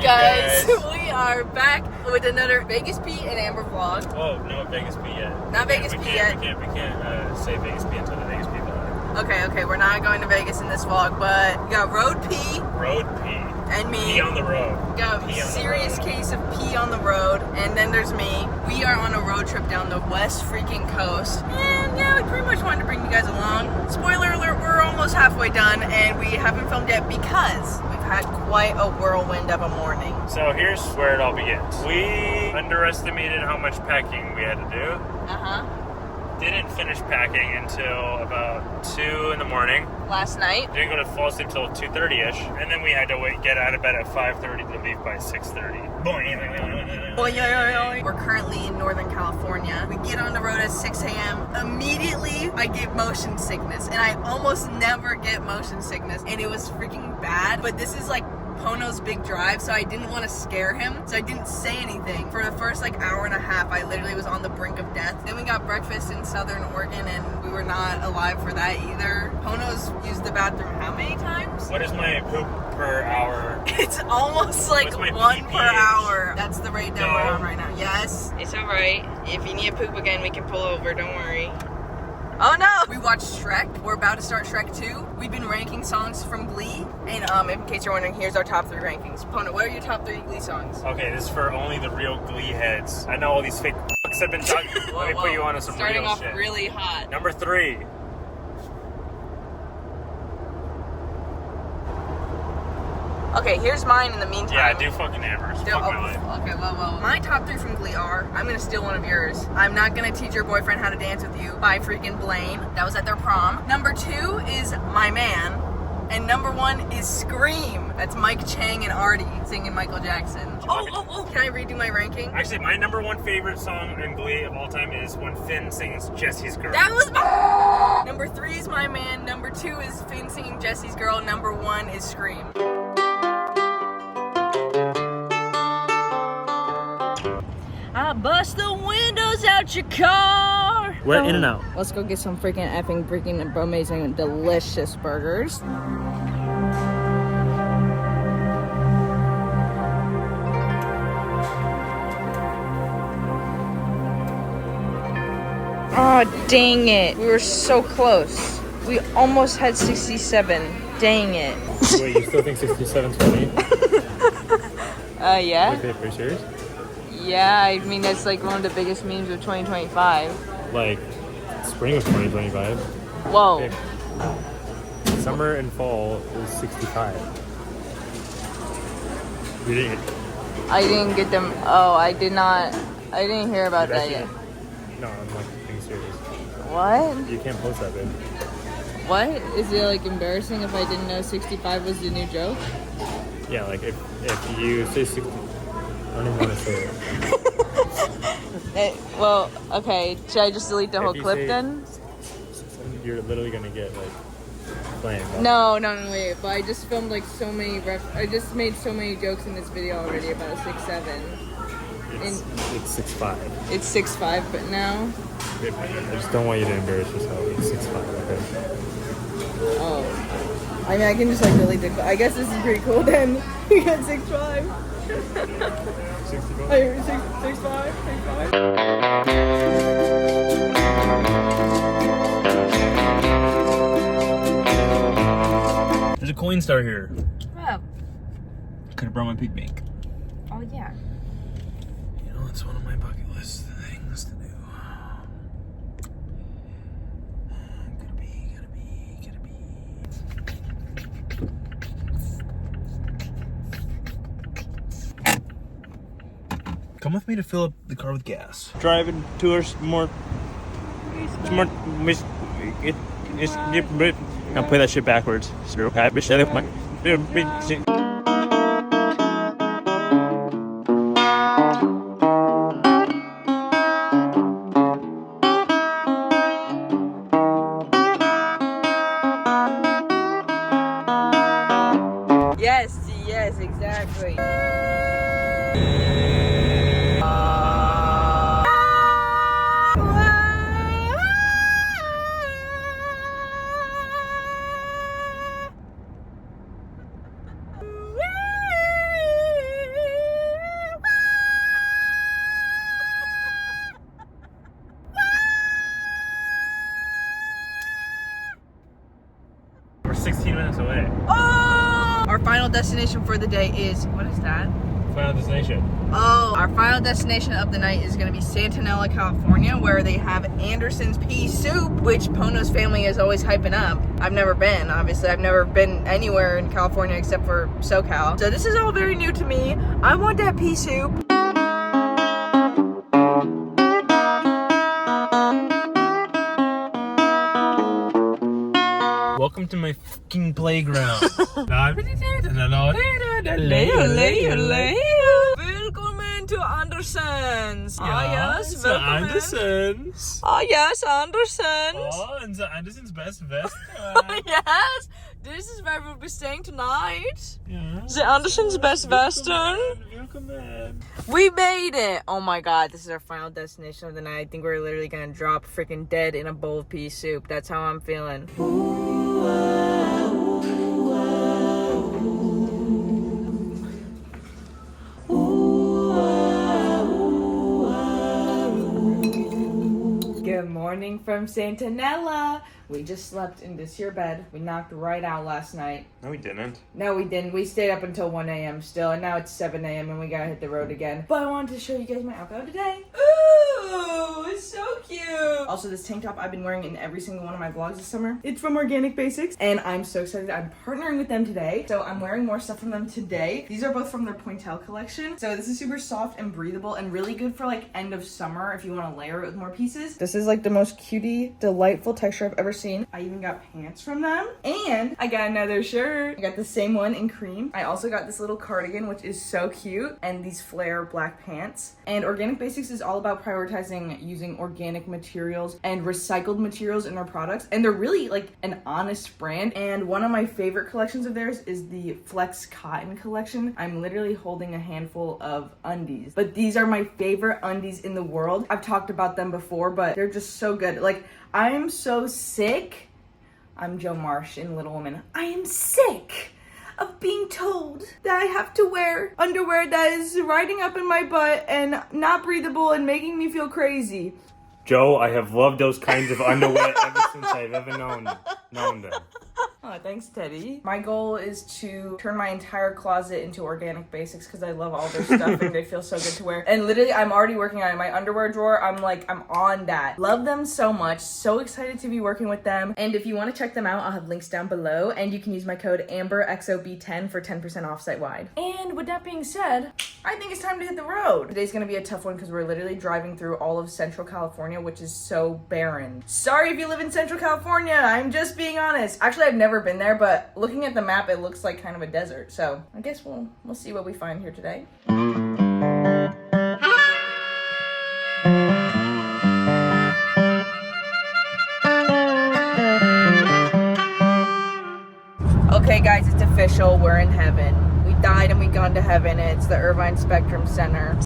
Guys, we are back with another Vegas Pete and Amber vlog. Oh, no Vegas Pete yet. Not Vegas Pete yet. We can't say Vegas Pete until the Vegas Pete vlog. Okay, we're not going to Vegas in this vlog, but we got Road P. Road P. And me. Pee on the road. Got a serious case of pee on the road. And then there's me. We are on a road trip down the west freaking coast. And yeah, we pretty much wanted to bring you guys along. Spoiler alert, we're almost halfway done and we haven't filmed yet because we've had quite a whirlwind of a morning. So here's where it all begins. We underestimated how much packing we had to do. Didn't finish packing until about 2 in the morning. Last night. Didn't go to fall asleep until 2:30ish, and then we had to get out of bed at 5:30 to leave by 6:30. We're currently in Northern California. We get on the road at 6 a.m. Immediately, I get motion sickness, and I almost never get motion sickness, and it was freaking bad. But this is like Pono's big drive, so I didn't want to scare him, so I didn't say anything. For the first hour and a half, I literally was on the brink of death. Then we got breakfast in Southern Oregon, and we were not alive for that either. Pono's used the bathroom how many times? What is my poop per hour? It's almost like 1 per hour. That's the rate that we're on right now. Yes. It's alright. If you need to poop again, we can pull over, don't worry. Oh no! We watched Shrek. We're about to start Shrek 2. We've been ranking songs from Glee. And in case you're wondering, here's our top 3 rankings. Pono, what are your top 3 Glee songs? Okay, this is for only the real Glee heads. I know all these fake f***s have been talking. Let me put you on to some real shit. Starting off really hot. Number 3. Okay, here's mine in the meantime. Yeah, do fucking Amber's. Fuck my life. Okay, well, my top 3 from Glee are, I'm gonna steal one of yours. I'm Not Gonna Teach Your Boyfriend How to Dance With You by freaking Blaine. That was at their prom. Number 2 is My Man. And number 1 is Scream. That's Mike Chang and Artie singing Michael Jackson. Oh, can I redo my ranking? Actually, my number 1 favorite song in Glee of all time is when Finn sings Jesse's Girl. That was my... Number 3 is My Man. Number 2 is Finn singing Jesse's Girl. Number 1 is Scream. I bust the windows out your car. We're in and out. Let's go get some freaking effing freaking amazing delicious burgers. Oh, dang it. We were so close. We almost had 67. Dang it. Wait, you still think 67's funny? Yeah. Okay, for sure. Yeah, I mean, that's like one of the biggest memes of 2025. Like, spring of 2025. Whoa. Okay. Summer and fall is 65. You didn't. I didn't get them. Oh, I didn't hear about that yet. No, I'm like being serious. What? You can't post that, babe. What? Is it like embarrassing if I didn't know 65 was the new joke? Yeah, like if you say 60, I don't even want to say it. Well, okay. Should I just delete the whole clip then? You're literally gonna get like flamed. No, wait. But I just filmed like so many. I just made so many jokes in this video already about a 6'7". It's 6'5". It's 6'5", but now. I just don't want you to embarrass yourself. It's 6'5", okay? Oh. I mean, I can just like delete the. I guess this is pretty cool then. We got 6'5". 65? 6'5". There's a coin star here. Oh. Could have brought my pig bank. Oh yeah. You know, it's one of my bucket list things to do. Gotta be. Come with me to fill up the car with gas. Driving tours more. I'll play that shit backwards. Yes, exactly. We're 16 minutes away. Oh! Our final destination for the day is, what is that? Final destination. Oh, our final destination of the night is going to be Santanella, California, where they have Anderson's pea soup, which Pono's family is always hyping up. I've never been, obviously. I've never been anywhere in California except for SoCal. So this is all very new to me. I want that pea soup. Welcome to my fucking playground. Welcome to Anderson's. Ja, yes, zu welcome. Andersons. Yes, Anderson's. And the Andersons best restaurant. Yes, this is where we'll be staying tonight. Yeah. The Anderson's Best Western. Welcome. We made it! Oh my god, this is our final destination of the night. I think we're literally gonna drop freaking dead in a bowl of pea soup. That's how I'm feeling. Good morning from Santanella. We just slept in this here bed. We knocked right out last night. No, we didn't. No, we didn't. We stayed up until 1 a.m. still, and now it's 7 a.m. and we gotta hit the road again. But I wanted to show you guys my outfit today. Ooh, it's so cute. Also, this tank top I've been wearing in every single one of my vlogs this summer. It's from Organic Basics, and I'm so excited. I'm partnering with them today, so I'm wearing more stuff from them today. These are both from their Pointel collection. So this is super soft and breathable and really good for like end of summer if you want to layer it with more pieces. This is like the most cutie, delightful texture I've ever seen. I even got pants from them, and I got another shirt. I got the same one in cream. I also got this little cardigan, which is so cute, and these flare black pants. And Organic Basics is all about prioritizing using organic materials and recycled materials in their products, and they're really like an honest brand. And one of my favorite collections of theirs is the Flex Cotton collection. I'm literally holding a handful of undies, but these are my favorite undies in the world. I've talked about them before, but they're just so good. Like, I am so sick. I'm Joe Marsh in Little Woman. I am sick of being told that I have to wear underwear that is riding up in my butt and not breathable and making me feel crazy. Joe, I have loved those kinds of underwear ever since I've ever known them. Oh, thanks, Teddy. My goal is to turn my entire closet into Organic Basics because I love all their stuff and they feel so good to wear. And literally, I'm already working on it. My underwear drawer, I'm on that. Love them so much. So excited to be working with them. And if you want to check them out, I'll have links down below. And you can use my code AMBERXOB10 for 10% off site-wide. And with that being said, I think it's time to hit the road. Today's going to be a tough one because we're literally driving through all of Central California, which is so barren. Sorry if you live in Central California. I'm just being honest. Actually, I've never been there, but looking at the map, it looks like kind of a desert. So I guess we'll see what we find here today. Okay, guys, it's official. We're in heaven. We died and we gone to heaven. It's the Irvine Spectrum Center.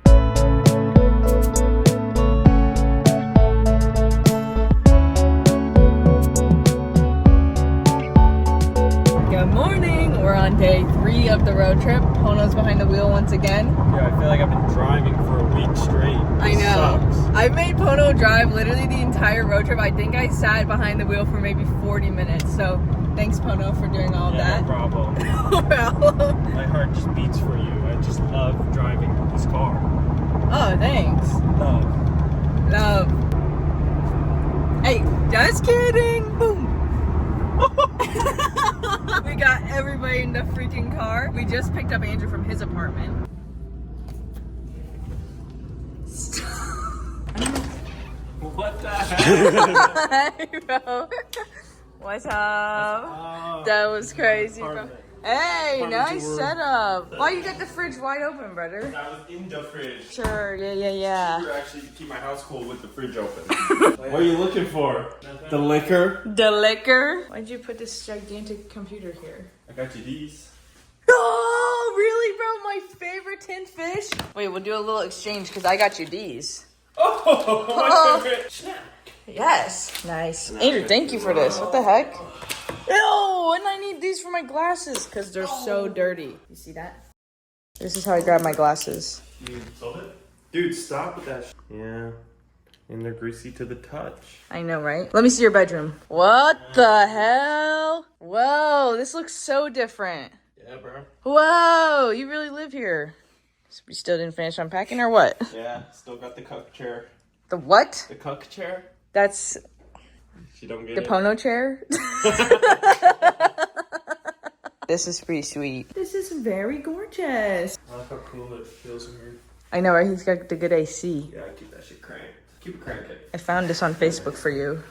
Good morning. We're on day 3 of the road trip. Pono's behind the wheel once again. Yeah, I feel like I've been driving for a week straight. I know. I've made Pono drive literally the entire road trip. I think I sat behind the wheel for maybe 40 minutes. So thanks, Pono, for doing all of that. No problem. No problem. My heart just beats for you. I just love driving this car. Oh, thanks. Love. Hey, just kidding. Boom. We got everybody in the freaking car. We just picked up Andrew from his apartment. What the heck? Hey, bro. What's up? That was crazy, bro. Hey, nice setup. Why you got the fridge wide open, brother? I was in the fridge. Sure, yeah. To actually keep my house cool with the fridge open. What are you looking for? The liquor? The liquor. Why'd you put this gigantic computer here? I got you these. Oh, really, bro? My favorite tin fish? Wait, we'll do a little exchange because I got you these. Oh, my favorite snack. Yes. Nice. Andrew, thank you for this. What the heck? Ew, and I need these for my glasses because they're so dirty. You see that? This is how I grab my glasses. You sold it? Dude, stop with that. Yeah. And they're greasy to the touch. I know, right? Let me see your bedroom. What the hell? Whoa, this looks so different. Yeah, bro. Whoa, you really live here. So we still didn't finish unpacking or what? Yeah, still got the cuck chair. The what? The cuck chair? That's You don't get the it? Pono chair? This is pretty sweet. This is very gorgeous. I like how cool it feels in here. I know, right? He's got the good AC. Yeah, keep that shit cranked. Keep it cranking. I found this on Facebook for you.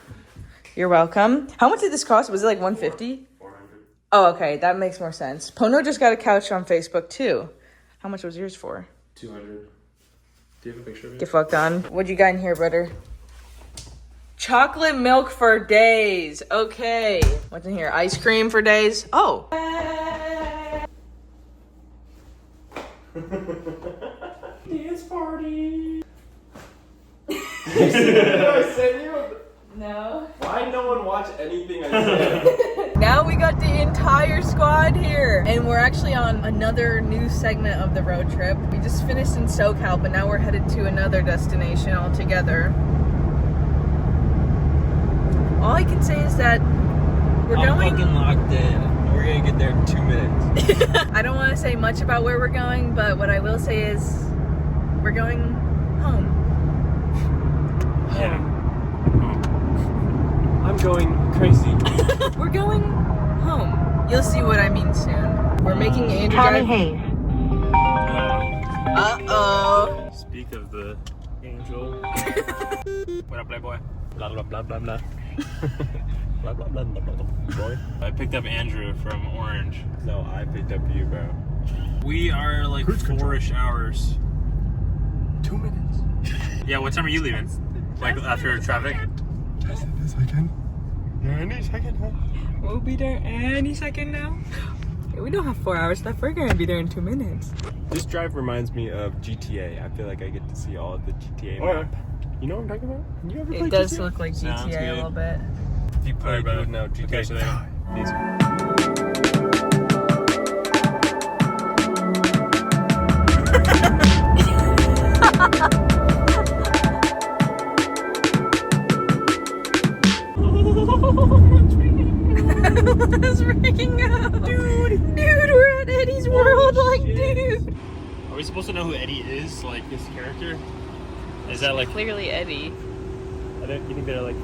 You're welcome. How much did this cost? Was it like $150? 400. Oh, okay. That makes more sense. Pono just got a couch on Facebook too. How much was yours for? 200. Do you have a picture of it? Get fucked on. What you got in here, brother? Chocolate milk for days. Okay. What's in here? Ice cream for days. Oh. Dance party. You see what I sent you? No. Why no one watch anything I said? Now we got the entire squad here. And we're actually on another new segment of the road trip. We just finished in SoCal, but now we're headed to another destination altogether. All I can say is that we're I'm going... fucking locked in. We're gonna get there in 2 minutes. I don't want to say much about where we're going, but what I will say is we're going home. Yeah. I'm going crazy. We're going home. You'll see what I mean soon. We're making Andrew drive. Uh-oh. Speak of the angel. What up, Playboy? Blah blah blah blah blah. Blah blah blah blah blah. Boy. I picked up Andrew from Orange. No, I picked up you, bro. We are like Cruise control. 4-ish hours. 2 minutes. Yeah, what time are you leaving? Like after traffic? Just this second. Yeah, any second, huh? We'll be there any second now. We don't have 4 hours left. We're gonna be there in 2 minutes. This drive reminds me of GTA. I feel like I get to see all of the GTA map. You know what I'm talking about? You ever It play does GTA? look like Sounds GTA a good. little bit. If you played, you would know GTA. Okay, so there. These. What's freaking out? Dude, we're at Eddie's World, like, dude. Are we supposed to know who Eddie is? Like this character? Is that like? Clearly Eddie. You think they're like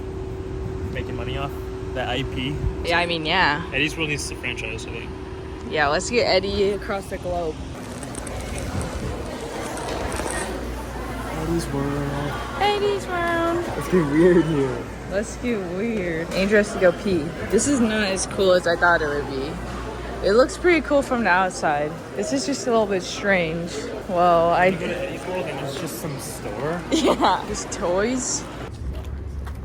making money off that IP? Yeah, I mean, yeah. Eddie's World needs a franchise, I think. Yeah, let's get Eddie across the globe. Eddie's World. Eddie's World. Let's get weird here. Let's get weird. Andrew has to go pee. This is not as cool as I thought it would be. It looks pretty cool from the outside. This is just a little bit strange. Well, You go to Eddie's World and it's just some store. Yeah, just toys.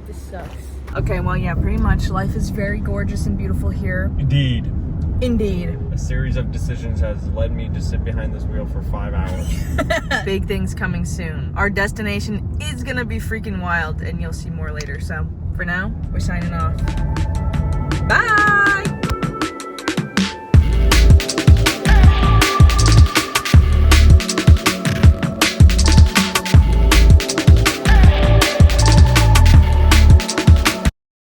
This sucks. Okay, well, yeah, pretty much. Life is very gorgeous and beautiful here. Indeed. Indeed. A series of decisions has led me to sit behind this wheel for 5 hours. Big things coming soon. Our destination is gonna be freaking wild, and you'll see more later. So, for now, we're signing off. Bye!